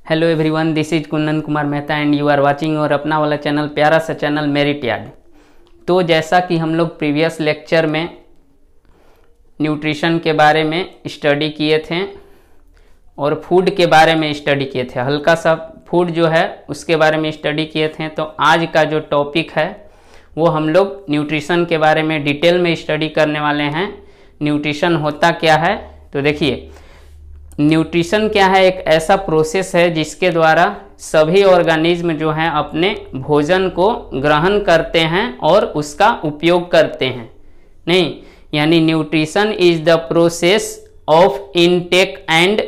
Hello everyone, this is Kundan Kumar Mehta and you are watching और अपना वाला चैनल, प्यारा सा चैनल मेरिट यार्ड। तो जैसा कि हम लोग प्रीवियस लेक्चर में न्यूट्रिशन के बारे में स्टडी किए थे और फूड के बारे में स्टडी किए थे, हल्का सा फूड जो है उसके बारे में स्टडी किए थे। तो आज का जो टॉपिक है वो हम लोग न्यूट्रिशन के बारे में डिटेल में स्टडी करने वाले हैं। न्यूट्रिशन होता क्या है, तो देखिए न्यूट्रिशन क्या है, एक ऐसा प्रोसेस है जिसके द्वारा सभी ऑर्गेनिज्म जो हैं अपने भोजन को ग्रहण करते हैं और उसका उपयोग करते हैं। नहीं, यानी nutrition is the process of intake and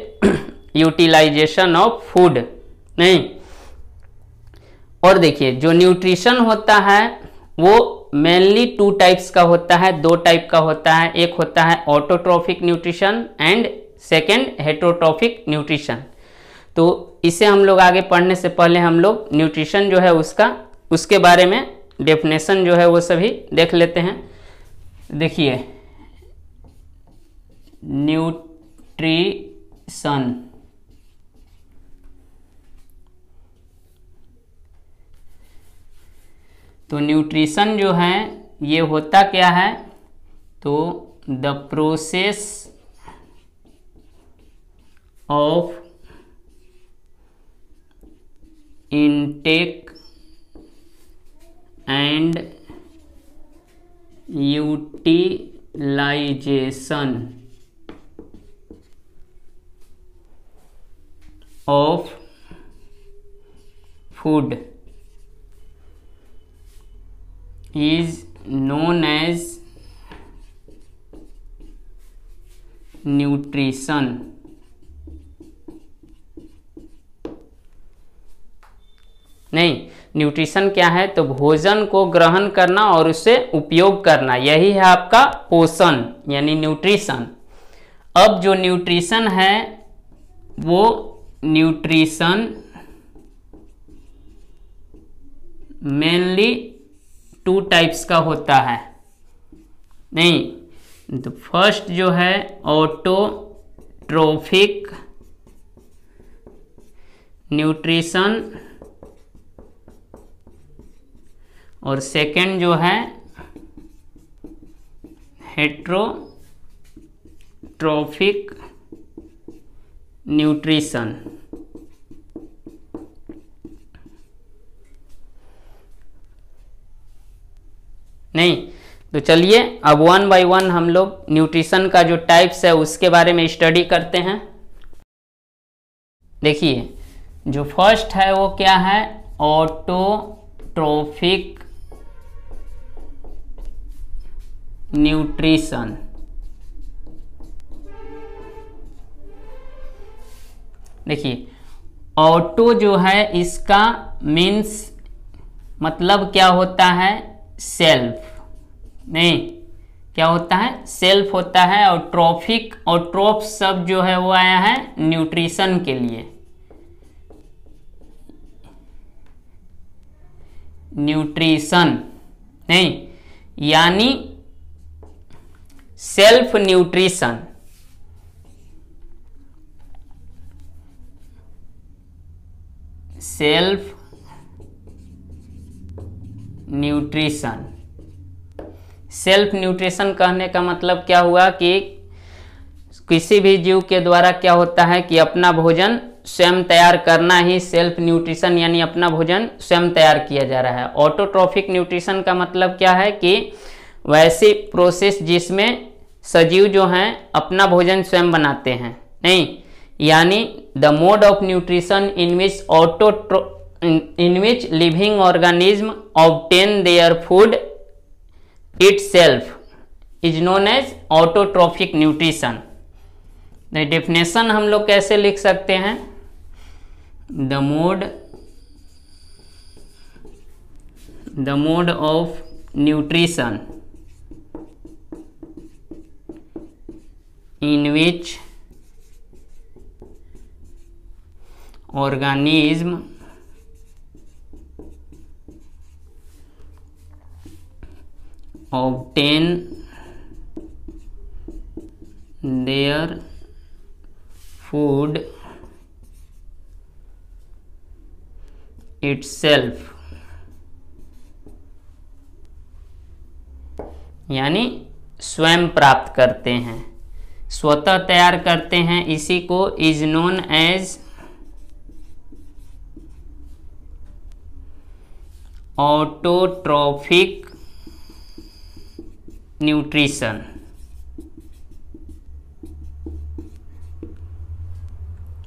utilization of food. नहीं, और देखिए जो न्यूट्रिशन होता है वो मेनली टू टाइप्स का होता है, दो टाइप का होता है। एक होता है autotrophic nutrition and second heterotrophic nutrition. तो इसे हम लोग आगे पढ़ने से पहले हम लोग न्यूट्रिशन जो है उसके बारे में डेफिनेशन जो है वो सभी देख लेते हैं। देखिए न्यूट्रिशन तो न्यूट्रिशन जो है ये होता क्या है, तो the process of intake and utilization of food is known as nutrition। नहीं, न्यूट्रिशन क्या है, तो भोजन को ग्रहण करना और उसे उपयोग करना, यही है आपका पोषण यानी न्यूट्रिशन। अब जो न्यूट्रिशन है वो न्यूट्रिशन मेनली टू टाइप्स का होता है। नहीं, तो फर्स्ट जो है ऑटोट्रोफिक न्यूट्रिशन और सेकेंड जो है हेटरोट्रॉफिक न्यूट्रिशन। नहीं, तो चलिए अब वन बाय वन हम लोग न्यूट्रिशन का जो टाइप्स है उसके बारे में स्टडी करते हैं। देखिए जो फर्स्ट है वो क्या है, ऑटोट्रोफिक न्यूट्रिशन। देखिए ऑटो जो है इसका मीन्स मतलब क्या होता है, सेल्फ। नहीं, क्या होता है, सेल्फ होता है। और ट्रॉफिक और ट्रोफ शब्द जो है वो आया है न्यूट्रिशन के लिए। न्यूट्रिशन नहीं, यानी self nutrition. Self nutrition, self nutrition कहने का मतलब क्या हुआ कि किसी भी जीव के द्वारा क्या होता है कि अपना भोजन स्वयं तैयार करना ही सेल्फ न्यूट्रिशन, यानी अपना भोजन स्वयं तैयार किया जा रहा है। ऑटोट्रॉफिक न्यूट्रिशन का मतलब क्या है कि वैसी प्रोसेस जिसमें सजीव जो हैं अपना भोजन स्वयं बनाते हैं। नहीं, यानी the mode of nutrition in which living organism obtain their food itself is known as autotrophic nutrition. Definition हम लोग कैसे लिख सकते हैं, the mode of nutrition in which organism obtain their food itself, यानी स्वयं प्राप्त करते हैं, स्वतः तैयार करते हैं, इसी को is known as autotrophic nutrition.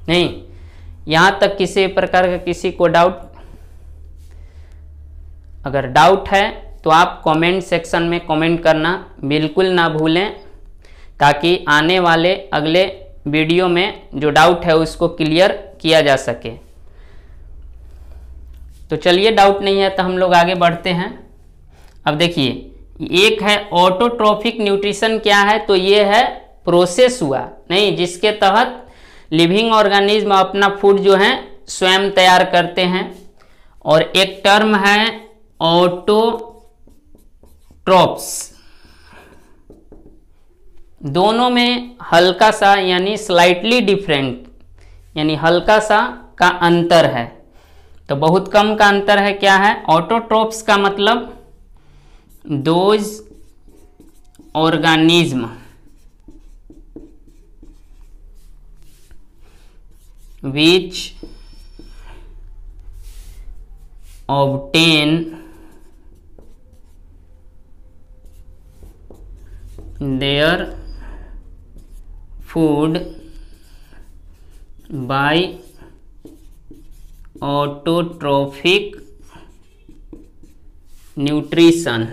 नहीं, यहां तक किसी प्रकार का किसी को डाउट? अगर डाउट है तो आप कमेंट सेक्शन में कमेंट करना बिल्कुल ना भूलें, ताकि आने वाले अगले वीडियो में जो डाउट है उसको क्लियर किया जा सके। तो चलिए, डाउट नहीं है तो हम लोग आगे बढ़ते हैं। अब देखिए, एक है ऑटोट्रॉफिक न्यूट्रिशन। क्या है? तो ये है प्रोसेस हुआ नहीं, जिसके तहत लिविंग ऑर्गेनिज्म अपना फूड जो है स्वयं तैयार करते हैं। और एक टर्म है ऑटोट्रॉप्स। दोनों में हल्का सा यानी स्लाइटली डिफरेंट, यानी हल्का सा का अंतर है, तो बहुत कम का अंतर है। क्या है? ऑटोट्रॉप्स का मतलब those organism which obtain their food by autotrophic nutrition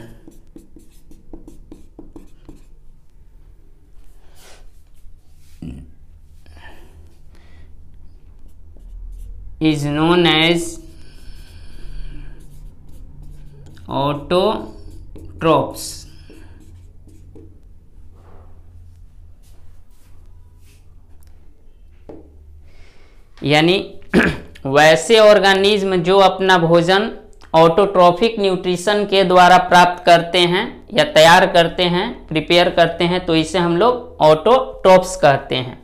is known as autotrophs। यानी वैसे ऑर्गेनिज्म जो अपना भोजन ऑटोट्रॉफिक न्यूट्रिशन के द्वारा प्राप्त करते हैं या तैयार करते हैं, प्रिपेयर करते हैं, तो इसे हम लोग ऑटोट्रॉप्स कहते हैं।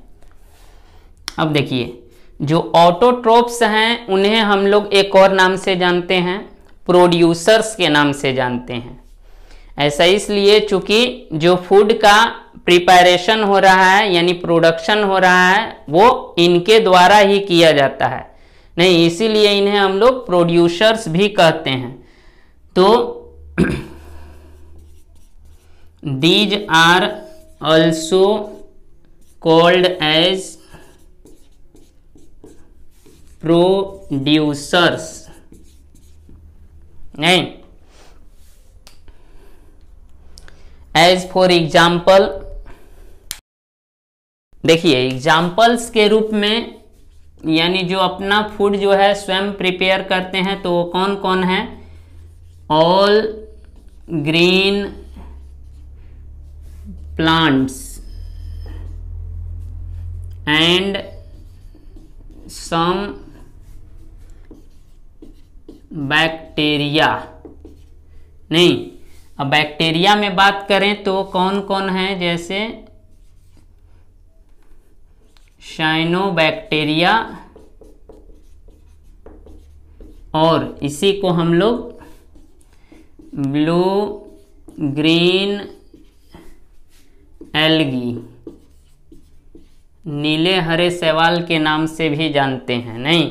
अब देखिए, जो ऑटोट्रॉप्स हैं उन्हें हम लोग एक और नाम से जानते हैं, प्रोड्यूसर्स के नाम से जानते हैं। ऐसा इसलिए चूंकि जो फूड का प्रिपरेशन हो रहा है यानी प्रोडक्शन हो रहा है वो इनके द्वारा ही किया जाता है, नहीं, इसीलिए इन्हें हम लोग प्रोड्यूसर्स भी कहते हैं। तो these are also called as producers. नहीं, एज फॉर एग्जाम्पल, देखिए एग्जाम्पल्स के रूप में, यानी जो अपना फूड जो है स्वयं प्रिपेयर करते हैं, तो वो कौन कौन है? All green plants and some bacteria. नहीं, अब बैक्टीरिया में बात करें तो कौन कौन है? जैसे साइनोबैक्टीरिया, और इसी को हम लोग ब्लू ग्रीन एल्गी, नीले हरे शैवाल के नाम से भी जानते हैं। नहीं,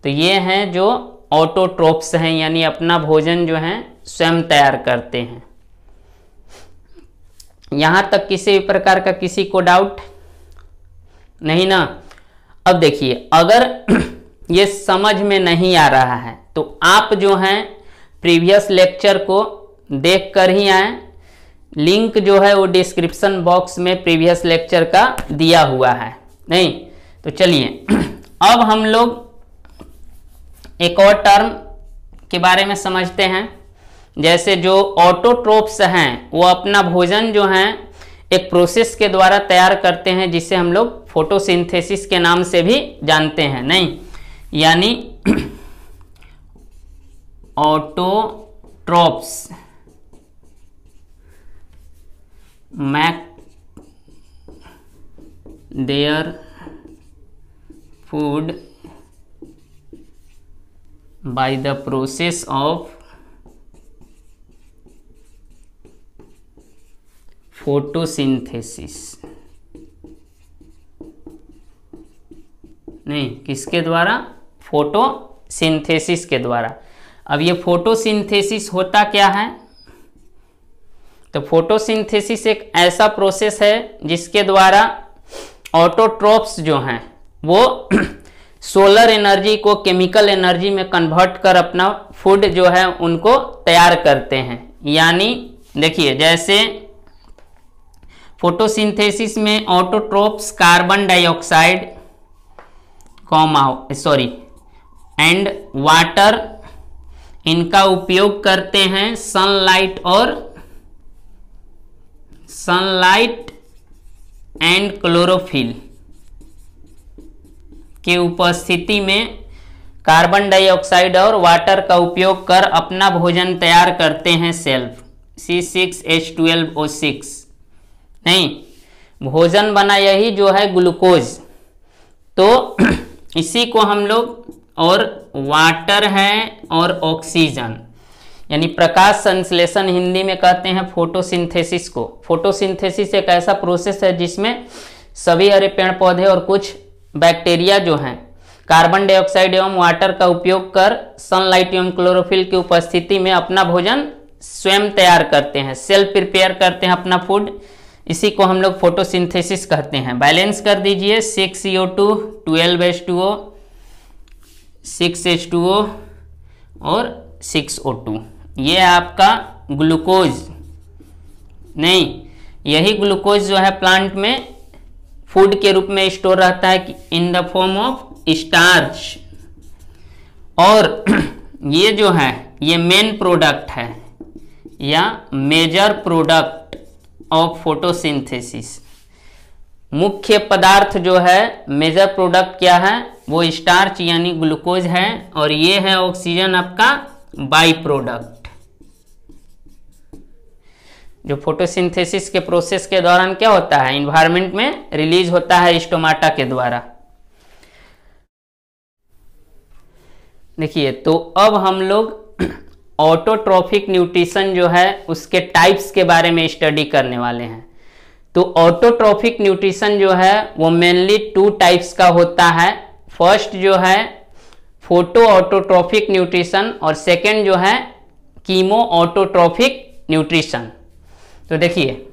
तो ये हैं जो ऑटोट्रॉप्स हैं, यानी अपना भोजन जो है स्वयं तैयार करते हैं। यहां तक किसी भी प्रकार का किसी को डाउट नहीं ना? अब देखिए, अगर ये समझ में नहीं आ रहा है तो आप जो हैं प्रीवियस लेक्चर को देख कर ही आए, लिंक जो है वो डिस्क्रिप्शन बॉक्स में प्रीवियस लेक्चर का दिया हुआ है। नहीं, तो चलिए अब हम लोग एक और टर्म के बारे में समझते हैं। जैसे जो ऑटोट्रॉप्स हैं वो अपना भोजन जो है एक प्रोसेस के द्वारा तैयार करते हैं, जिसे हम लोग फोटोसिंथेसिस के नाम से भी जानते हैं। नहीं, यानी autotrophs make their food by the process of photosynthesis, नहीं किसके द्वारा, फोटोसिंथेसिस के द्वारा। अब ये फोटोसिंथेसिस होता क्या है, तो फोटोसिंथेसिस एक ऐसा प्रोसेस है जिसके द्वारा ऑटोट्रोप्स जो हैं वो सोलर एनर्जी को केमिकल एनर्जी में कन्वर्ट कर अपना फूड जो है उनको तैयार करते हैं। यानी देखिए, जैसे फोटोसिंथेसिस में autotrophs carbon dioxide and water, इनका उपयोग करते हैं सनलाइट एंड क्लोरोफिल के उपस्थिति में कार्बन डाइऑक्साइड और वाटर का उपयोग कर अपना भोजन तैयार करते हैं सेल्फ, C6H12O6। नहीं, भोजन बना यही जो है ग्लूकोज, तो इसी को हम लोग, और वाटर है और ऑक्सीजन, यानी प्रकाश संश्लेषण हिंदी में कहते हैं फोटोसिंथेसिस को। फोटोसिंथेसिस एक ऐसा प्रोसेस है जिसमें सभी हरे पेड़ पौधे और कुछ बैक्टीरिया जो हैं कार्बन डाइऑक्साइड एवं वाटर का उपयोग कर सनलाइट एवं क्लोरोफिल की उपस्थिति में अपना भोजन स्वयं तैयार करते हैं, सेल्फ प्रिपेयर करते हैं अपना फूड। इसी को हम लोग फोटोसिंथेसिस कहते हैं। बैलेंस कर दीजिए, 6CO2, 12H2O, 6H2O और 6O2, ये आपका ग्लूकोज। नहीं, यही ग्लूकोज जो है प्लांट में फूड के रूप में स्टोर रहता है in the form of starch, और ये जो है ये मेन प्रोडक्ट है या मेजर प्रोडक्ट ऑफ फोटोसिंथेसिस। मुख्य पदार्थ जो है, मेजर प्रोडक्ट क्या है, वो स्टार्च यानी ग्लूकोज है, और ये है ऑक्सीजन आपका बाई प्रोडक्ट, जो फोटोसिंथेसिस के प्रोसेस के दौरान क्या होता है, इन्वायरमेंट में रिलीज होता है स्टोमाटा के द्वारा। देखिए, तो अब हम लोग ऑटोट्रॉफिक न्यूट्रिशन जो है उसके टाइप्स के बारे में स्टडी करने वाले हैं। तो ऑटोट्रॉफिक न्यूट्रिशन जो है वो मेनली 2 टाइप्स का होता है। फर्स्ट जो है फोटो ऑटोट्रॉफिक न्यूट्रिशन, और सेकंड जो है कीमो ऑटोट्रॉफिक न्यूट्रिशन। तो देखिए,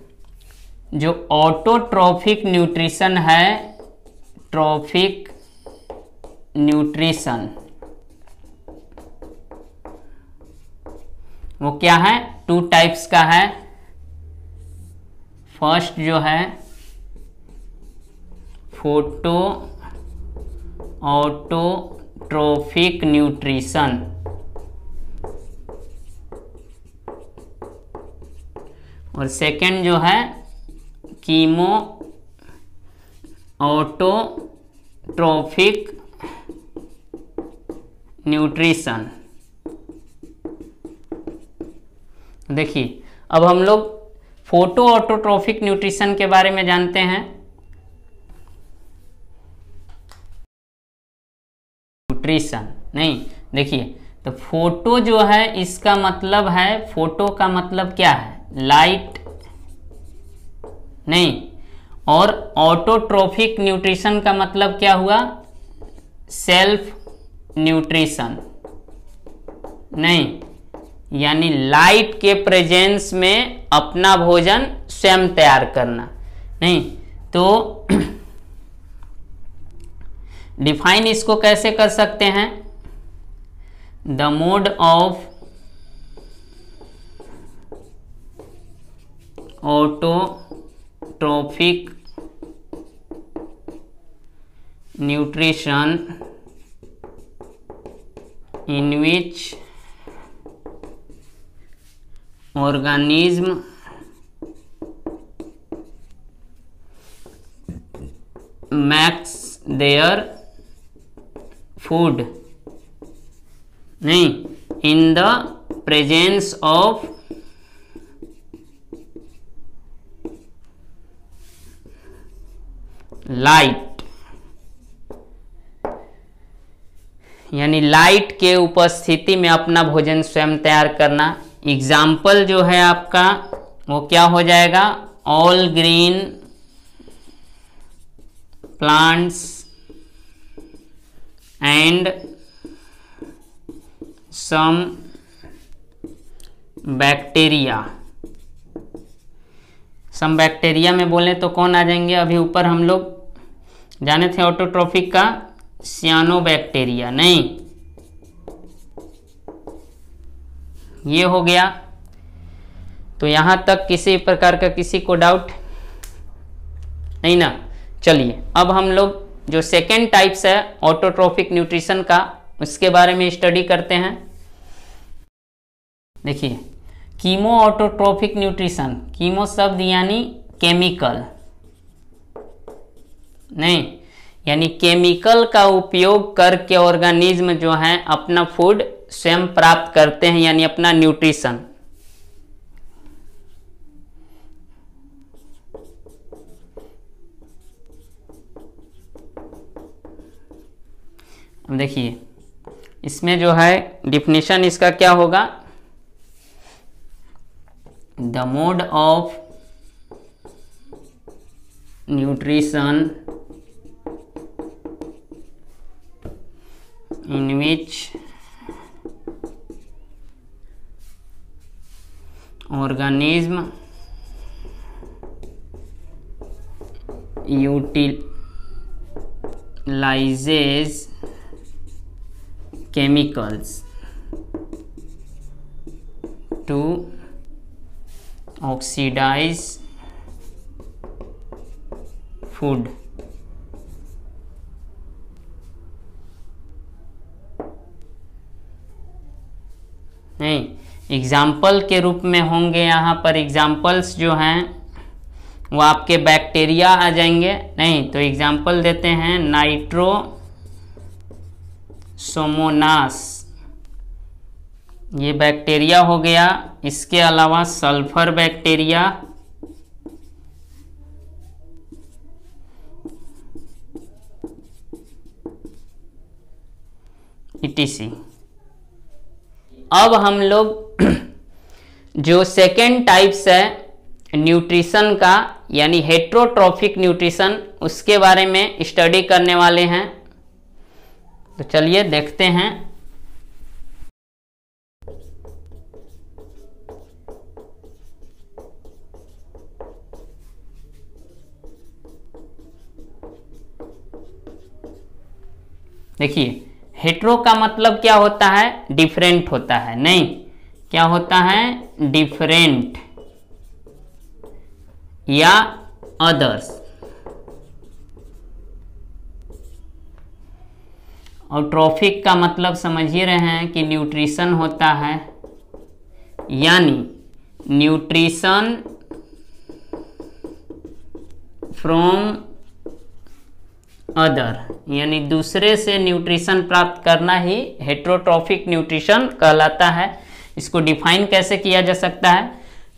जो ऑटोट्रॉफिक न्यूट्रिशन है, ट्रॉफिक न्यूट्रिशन वो क्या है, 2 टाइप्स का है। फर्स्ट जो है फोटो ऑटोट्रॉफिक न्यूट्रिशन, और सेकंड जो है कीमो ऑटोट्रॉफिक न्यूट्रिशन। देखिए, अब हम लोग फोटो ऑटोट्रॉफिक न्यूट्रिशन के बारे में जानते हैं। न्यूट्रिशन नहीं, देखिए, तो फोटो जो है इसका मतलब है, फोटो का मतलब क्या है, लाइट। नहीं, और ऑटोट्रॉफिक न्यूट्रिशन का मतलब क्या हुआ, सेल्फ न्यूट्रिशन। नहीं, यानी लाइट के प्रेजेंस में अपना भोजन स्वयं तैयार करना। नहीं, तो डिफाइन इसको कैसे कर सकते हैं, the mode of autotrophic nutrition in which organism makes their food नहीं in the presence of light, यानी लाइट के उपस्थिति में अपना भोजन स्वयं तैयार करना। एग्जाम्पल जो है आपका वो क्या हो जाएगा, all green plants and some bacteria. Some bacteria में बोले तो कौन आ जाएंगे, अभी ऊपर हम लोग जाने थे ऑटोट्रोफिक का सियानोबैक्टीरिया, नहीं ये हो गया। तो यहां तक किसी प्रकार का किसी को डाउट नहीं ना। चलिए अब हम लोग जो सेकेंड टाइप्स है ऑटोट्रोफिक न्यूट्रिशन का, उसके बारे में स्टडी करते हैं। देखिए कीमो ऑटोट्रोफिक न्यूट्रिशन, कीमो शब्द यानी केमिकल, नहीं यानी केमिकल का उपयोग करके ऑर्गेनिज्म जो है अपना फूड स्वयं प्राप्त करते हैं, यानी अपना न्यूट्रिशन। अब देखिए इसमें जो है डिफिनीशन इसका क्या होगा, the mode of nutrition in which organism utilizes chemicals to oxidize food। नहीं, एग्जाम्पल के रूप में होंगे यहाँ पर, एग्जाम्पल्स जो हैं वो आपके बैक्टीरिया आ जाएंगे। नहीं तो एग्जाम्पल देते हैं नाइट्रोसोमोनास, ये बैक्टीरिया हो गया। इसके अलावा सल्फर बैक्टीरिया, etc। अब हम लोग जो सेकेंड टाइप्स है न्यूट्रिशन का यानी हेट्रोट्रॉफिक न्यूट्रिशन, उसके बारे में स्टडी करने वाले हैं। तो चलिए देखते हैं। देखिए हेट्रो का मतलब क्या होता है, डिफरेंट होता है, नहीं क्या होता है, डिफरेंट या अदर्स। और ट्रॉफिक का मतलब समझ ही रहे हैं कि न्यूट्रिशन होता है, यानी न्यूट्रिशन फ्रॉम अदर, यानी दूसरे से न्यूट्रिशन प्राप्त करना ही हेट्रोट्रॉफिक न्यूट्रिशन कहलाता है। इसको डिफाइन कैसे किया जा सकता है,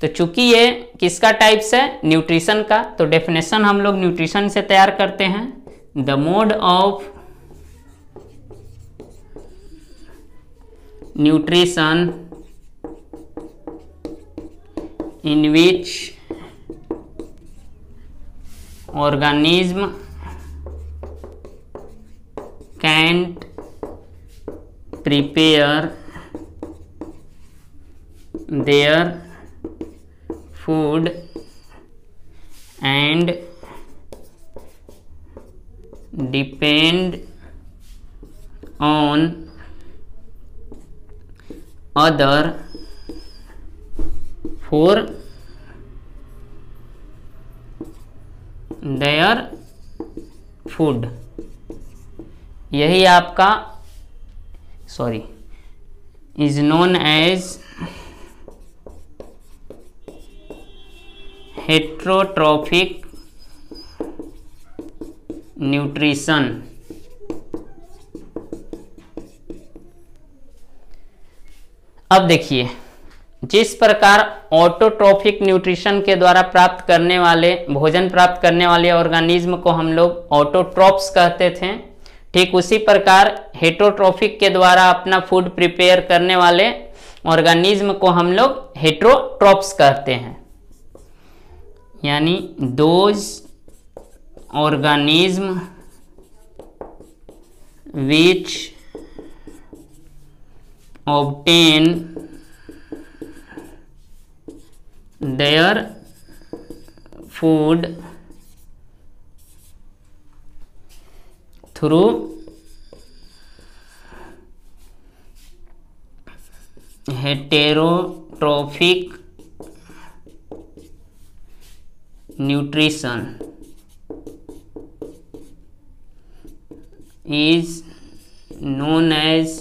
तो चूंकि ये किसका टाइप्स है, न्यूट्रिशन का, तो डेफिनेशन हम लोग न्यूट्रिशन से तैयार करते हैं। The mode of nutrition in which organism can't prepare their food and depend on other for their food। यही आपका is known as heterotrophic nutrition. अब देखिए जिस प्रकार ऑटोट्रॉफिक न्यूट्रिशन के द्वारा प्राप्त करने वाले भोजन प्राप्त करने वाले ऑर्गेनिज्म को हम लोग ऑटोट्रॉप्स कहते थे, ठीक उसी प्रकार हेटरोट्रोफिक के द्वारा अपना फूड प्रिपेयर करने वाले ऑर्गेनिज्म को हम लोग हेटरोट्रोप्स कहते हैं, यानी those organism which obtain their food through heterotrophic nutrition is known as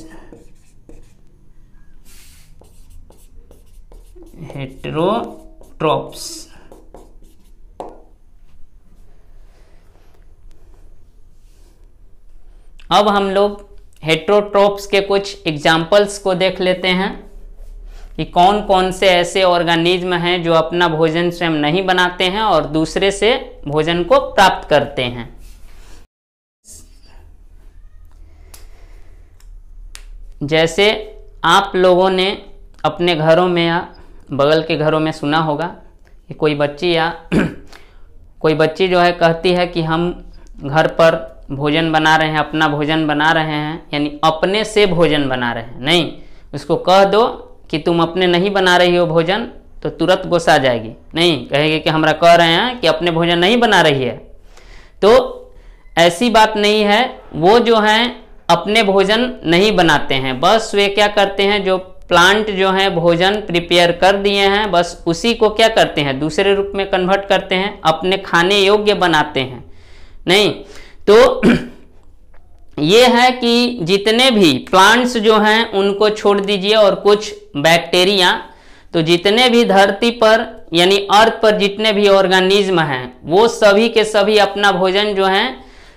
हेटरोट्रोप्स। अब हम लोग हेटरोट्रोप्स के कुछ एग्जाम्पल्स को देख लेते हैं कि कौन कौन से ऐसे ऑर्गेनिज्म हैं जो अपना भोजन स्वयं नहीं बनाते हैं और दूसरे से भोजन को प्राप्त करते हैं। जैसे आप लोगों ने अपने घरों में या बगल के घरों में सुना होगा कि कोई बच्ची या कोई बच्ची जो है कहती है कि हम घर पर भोजन बना रहे हैं, अपना भोजन बना रहे हैं, यानी अपने से भोजन बना रहे हैं। नहीं, उसको कह दो कि तुम अपने नहीं बना रही हो भोजन तो तुरंत गुस्सा आ जाएगी। नहीं, कहेगी कि हमरा कह रहे हैं कि अपने भोजन नहीं बना रही है। तो ऐसी बात नहीं है, वो जो हैं अपने भोजन नहीं बनाते हैं, बस वे क्या करते हैं, जो प्लांट जो है भोजन प्रिपेयर कर दिए हैं बस उसी को क्या करते हैं दूसरे रूप में कन्वर्ट करते हैं, अपने खाने योग्य बनाते हैं। नहीं तो ये है कि जितने भी प्लांट्स जो हैं उनको छोड़ दीजिए और कुछ बैक्टीरिया, तो जितने भी धरती पर यानी अर्थ पर जितने भी ऑर्गेनिज्म हैं वो सभी के सभी अपना भोजन जो है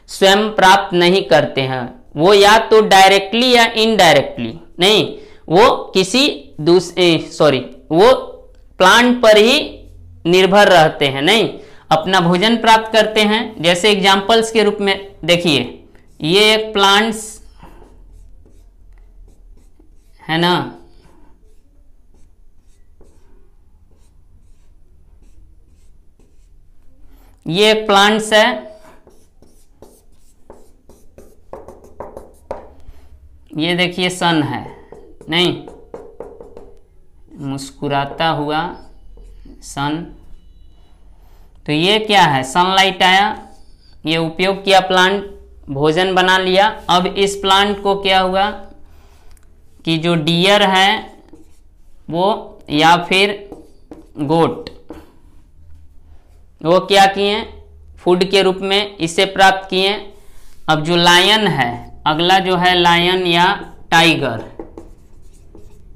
स्वयं प्राप्त नहीं करते हैं। वो या तो डायरेक्टली या इनडायरेक्टली, नहीं वो किसी वो प्लांट पर ही निर्भर रहते हैं, नहीं अपना भोजन प्राप्त करते हैं। जैसे एग्जांपल्स के रूप में देखिए, ये एक प्लांट्स है ना, ये एक प्लांट्स है, ये देखिए सन है, नहीं मुस्कुराता हुआ सन। तो ये क्या है, सनलाइट आया, ये उपयोग किया, प्लांट भोजन बना लिया। अब इस प्लांट को क्या हुआ कि जो डियर है वो या फिर गोट, वो क्या किए फूड के रूप में इसे प्राप्त किए। अब जो लायन है, अगला जो है लायन या टाइगर,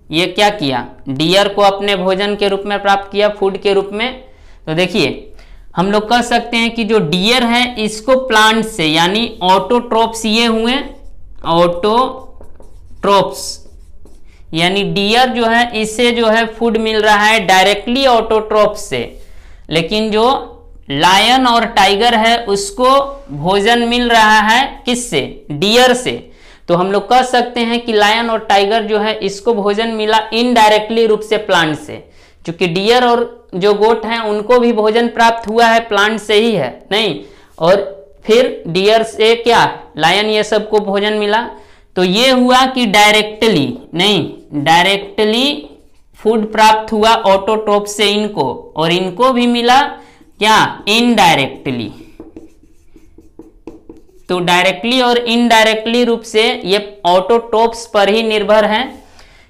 ये क्या किया, डियर को अपने भोजन के रूप में प्राप्त किया, फूड के रूप में। तो देखिए हम लोग कह सकते हैं कि जो डियर है इसको प्लांट से यानी ऑटोट्रोप्स ये हुए, ऑटोट्रोप्स यानी डियर जो है इससे जो है फूड मिल रहा है डायरेक्टली ऑटोट्रोप्स से, लेकिन जो लायन और टाइगर है उसको भोजन मिल रहा है किससे, डियर से। तो हम लोग कह सकते हैं कि लायन और टाइगर जो है इसको भोजन मिला इनडायरेक्टली रूप से प्लांट से, क्योंकि डियर और जो गोट हैं उनको भी भोजन प्राप्त हुआ है प्लांट से ही है, नहीं और फिर डियर से क्या लायन ये सबको भोजन मिला। तो ये हुआ कि डायरेक्टली नहीं, डायरेक्टली फूड प्राप्त हुआ ऑटोट्रोप से इनको, और इनको भी मिला क्या इनडायरेक्टली। तो डायरेक्टली और इनडायरेक्टली रूप से ये ऑटोट्रोप्स पर ही निर्भर हैं,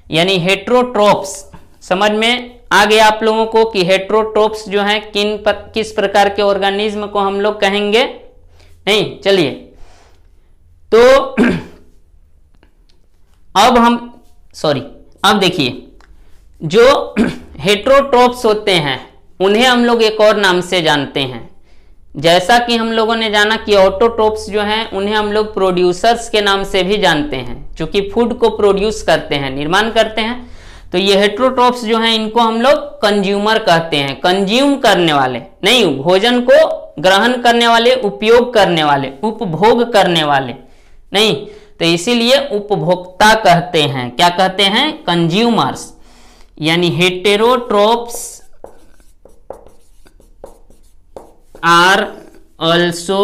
यानी हेटरोट्रोप्स। समझ में आ गया आप लोगों को कि हेटरोट्रोप्स जो हैं किस प्रकार के ऑर्गेनिज्म को हम लोग कहेंगे। नहीं चलिए, तो अब देखिए जो हेटरोट्रोप्स होते हैं उन्हें हम लोग एक और नाम से जानते हैं। जैसा कि हम लोगों ने जाना कि ऑटोट्रोप्स जो हैं उन्हें हम लोग प्रोड्यूसर्स के नाम से भी जानते हैं, क्योंकि फूड को प्रोड्यूस करते हैं, निर्माण करते हैं। तो ये हेटरोट्रोप्स जो हैं इनको हम लोग कंज्यूमर कहते हैं, कंज्यूम करने वाले, नहीं भोजन को ग्रहण करने वाले, उपयोग करने वाले, उपभोग करने वाले, नहीं, तो इसीलिए उपभोक्ता कहते हैं। क्या कहते हैं? कंज्यूमर्स। यानी heterotrophs are also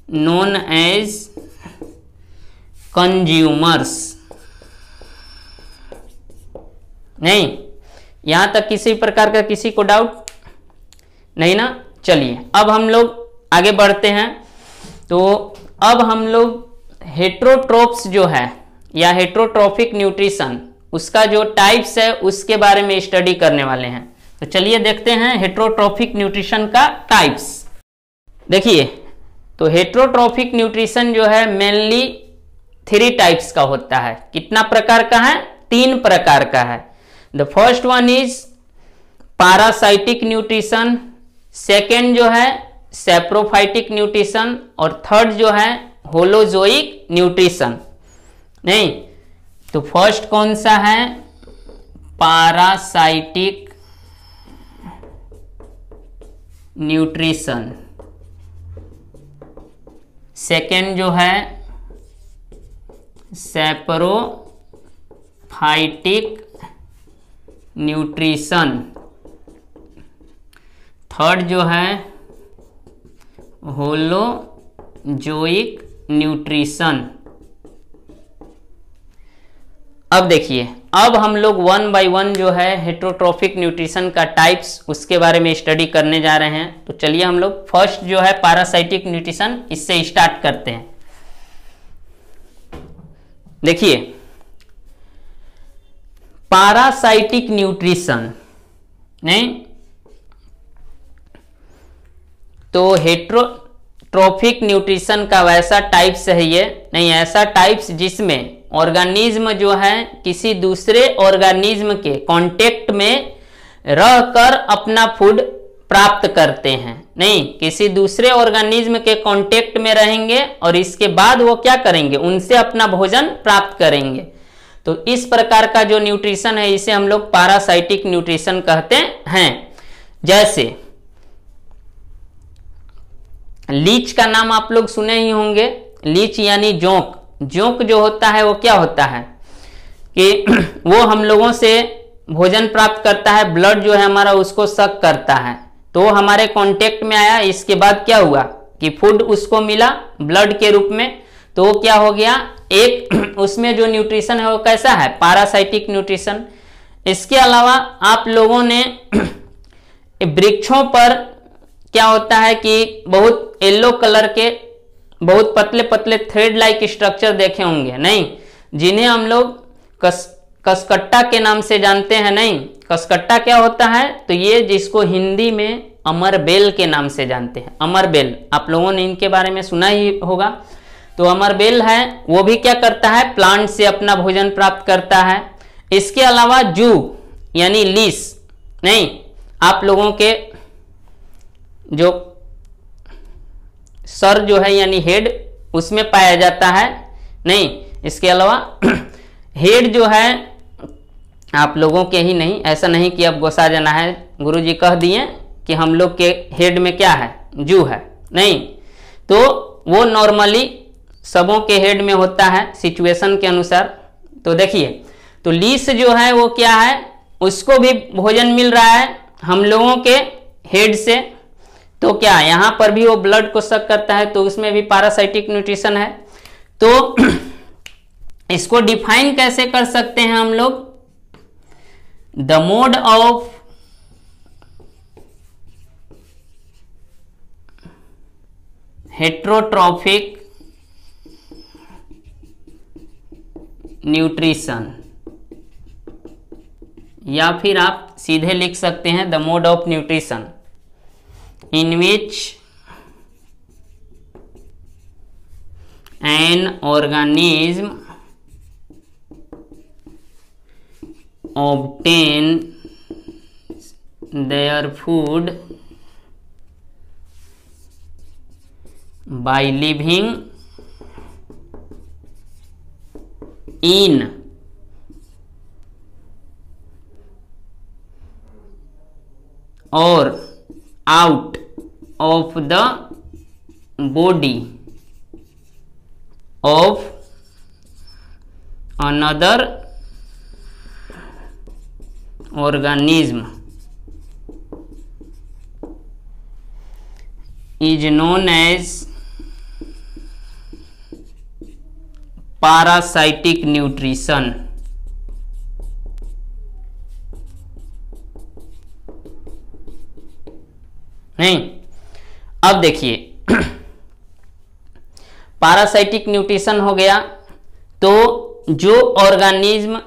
known as consumers. नहीं, यहां तक किसी प्रकार का किसी को डाउट नहीं ना? चलिए अब हम लोग आगे बढ़ते हैं। तो अब हम लोग हेटेरोट्रोप्स जो है या हेटेरोट्रोफिक न्यूट्रिशन, उसका जो टाइप्स है उसके बारे में स्टडी करने वाले हैं। तो चलिए देखते हैं हेटेरोट्रोफिक न्यूट्रिशन का टाइप्स। देखिए, तो हेटेरोट्रोफिक न्यूट्रिशन जो है मेनली 3 टाइप्स का होता है। कितना प्रकार का है? 3 प्रकार का है। The first one is parasitic nutrition, second जो है सैप्रोफाइटिक न्यूट्रिशन, और थर्ड जो है होलोजोइक न्यूट्रिशन। नहीं, तो फर्स्ट कौन सा है? Parasitic nutrition. सेकेंड जो है सैप्रोफाइटिक न्यूट्रिशन, थर्ड जो है होलोजोइक न्यूट्रिशन। अब देखिए, अब हम लोग 1 बाय 1 जो है हेटेरोट्रोफिक न्यूट्रिशन का टाइप्स उसके बारे में स्टडी करने जा रहे हैं। तो चलिए हम लोग फर्स्ट जो है पैरासाइटिक न्यूट्रिशन, इससे स्टार्ट करते हैं। देखिए, पैरासाइटिक न्यूट्रिशन नहीं, तो हेटेरोट्रोफिक न्यूट्रिशन का वैसा टाइप्स है ये नहीं, ऐसा टाइप्स जिसमें ऑर्गेनिज्म जो है किसी दूसरे ऑर्गेनिज्म के कांटेक्ट में रहकर अपना फूड प्राप्त करते हैं। नहीं, किसी दूसरे ऑर्गेनिज्म के कांटेक्ट में रहेंगे और इसके बाद वो क्या करेंगे? उनसे अपना भोजन प्राप्त करेंगे। तो इस प्रकार का जो न्यूट्रिशन है इसे हम लोग पैरासाइटिक न्यूट्रिशन कहते हैं। जैसे लीच का नाम आप लोग सुने ही होंगे। लीच यानी जोंक। जोंक जो होता है वो क्या होता है कि वो हम लोगों से भोजन प्राप्त करता है, ब्लड जो है हमारा उसको सक करता है, तो हमारे कांटेक्ट में आया। इसके बाद क्या हुआ कि फूड उसको मिला ब्लड के रूप में, तो वो क्या हो गया? एक उसमें जो न्यूट्रिशन है वो कैसा है? Parasitic nutrition. इसके अलावा आप लोगों ने वृक्षों पर क्या होता है कि बहुत येलो कलर के बहुत पतले पतले थ्रेड लाइक स्ट्रक्चर देखे होंगे नहीं, जिन्हें हम लोग कसकट्टा के नाम से जानते हैं। नहीं, कसकट्टा क्या होता है? तो ये जिसको हिंदी में अमरबेल के नाम से जानते हैं। अमरबेल आप लोगों ने इनके बारे में सुना ही होगा। तो अमरबेल है, वो भी क्या करता है? प्लांट से अपना भोजन प्राप्त करता है। इसके अलावा जू यानी लीस नहीं, आप लोगों के जो सर जो है यानी हेड उसमें पाया जाता है। नहीं, इसके अलावा हेड जो है आप लोगों के ही नहीं, ऐसा नहीं कि अब गोसा जाना है, गुरुजी कह दिए कि हम लोग के हेड में क्या है? जू है। नहीं, तो वो नॉर्मली सबों के हेड में होता है सिचुएशन के अनुसार। तो देखिए, तो लीस जो है वो क्या है? उसको भी भोजन मिल रहा है हम लोगों के हेड से, तो क्या यहाँ पर भी वो ब्लड को सक करता है, तो उसमें भी पैरासाइटिक न्यूट्रिशन है। तो इसको डिफाइन कैसे कर सकते हैं हम लोग? The mode of heterotrophic nutrition, या फिर आप सीधे लिख सकते हैं the mode of nutrition in which an organism obtain their food by living in or out of the body of another organism is known as parasitic nutrition. नहीं, अब देखिए पैरासाइटिक न्यूट्रिशन हो गया, तो जो ऑर्गेनिज्म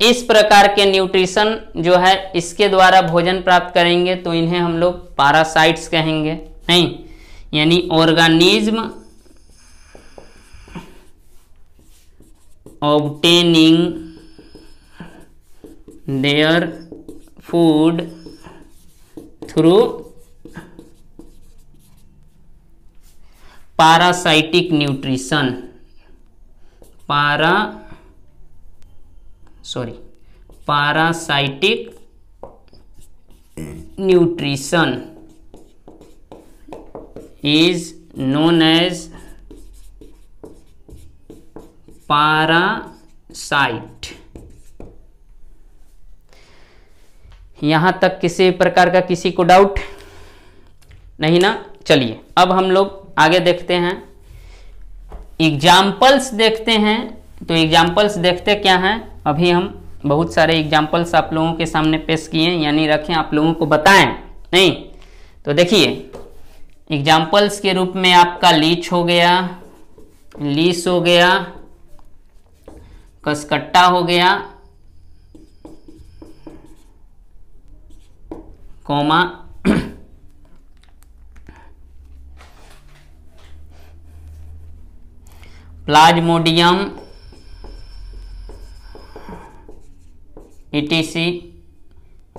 इस प्रकार के न्यूट्रिशन जो है इसके द्वारा भोजन प्राप्त करेंगे तो इन्हें हम लोग पैरासाइट्स कहेंगे। नहीं, यानी organism obtaining their food through parasitic nutrition, parasitic nutrition is known as parasite. यहां तक किसी प्रकार का किसी को डाउट नहीं ना? चलिए अब हम लोग आगे देखते हैं, एग्जाम्पल्स देखते हैं। तो एग्जाम्पल्स देखते क्या हैं, अभी हम बहुत सारे एग्जाम्पल्स आप लोगों के सामने पेश किए, यानी रखें आप लोगों को बताएं। नहीं तो देखिए एग्जाम्पल्स के रूप में आपका लीच हो गया, लीस हो गया, कसकट्टा हो गया, कोमा प्लाज्मोडियम ईटीसी,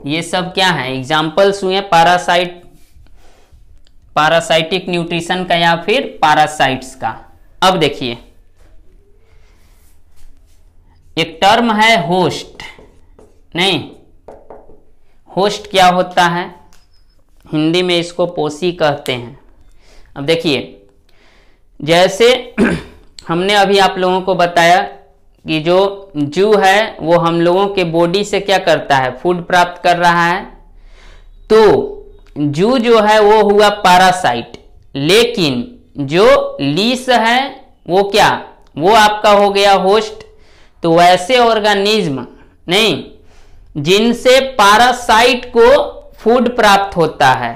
ये सब क्या है, एग्जाम्पल्स हुए पैरासाइटिक न्यूट्रिशन का या फिर पैरासाइट्स का। अब देखिए एक टर्म है होस्ट। नहीं, होस्ट क्या होता है, हिंदी में इसको पोषी कहते हैं। अब देखिए जैसे हमने अभी आप लोगों को बताया कि जो जू है वो हम लोगों के बॉडी से क्या करता है, फूड प्राप्त कर रहा है। तो जू जो है वो हुआ पैरासाइट, लेकिन जो लीस है वो क्या, वो आपका हो गया होस्ट। तो वैसे ऑर्गेनिज्म नहीं जिनसे पैरासाइट को फूड प्राप्त होता है,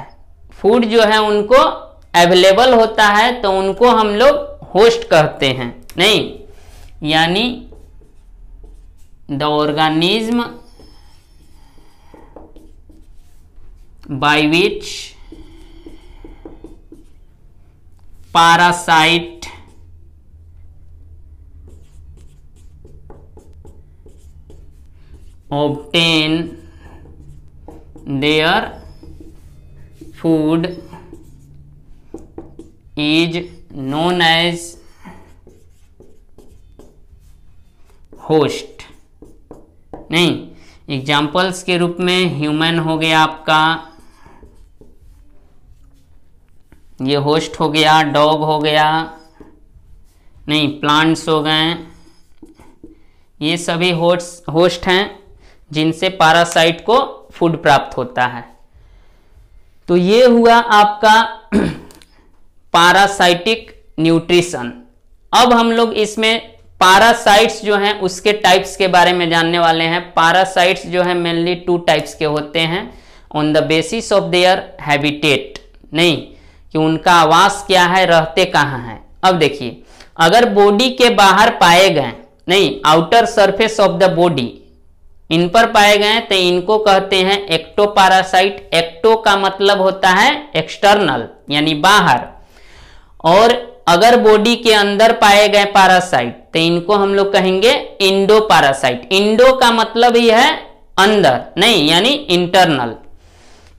फूड जो है उनको अवेलेबल होता है, तो उनको हम लोग होस्ट कहते हैं। नहीं, यानी the organism by which parasite obtain their food is known as host। नहीं, एग्जाम्पल्स के रूप में ह्यूमन हो गया आपका, ये होस्ट हो गया, डॉग हो गया, नहीं प्लांट्स हो गए, ये सभी होस्ट हैं जिनसे पैरासाइट को फूड प्राप्त होता है। तो ये हुआ आपका पैरासाइटिक न्यूट्रिशन। अब हम लोग इसमें पैरासाइट्स जो हैं उसके टाइप्स के बारे में जानने वाले हैं। पैरासाइट्स जो है मेनली 2 टाइप्स के होते हैं, on the basis of their habitat, नहीं कि उनका आवास क्या है, रहते कहाँ हैं। अब देखिए अगर बॉडी के बाहर पाए गए, नहीं outer surface of the body, इन पर पाए गए तो इनको कहते हैं एक्टोपैरासाइट। एक्टो का मतलब होता है एक्सटर्नल यानी बाहर, और अगर बॉडी के अंदर पाए गए पैरासाइट तो इनको हम लोग कहेंगे इंडोपैरासाइट। इंडो का मतलब ही है अंदर, नहीं यानी इंटरनल,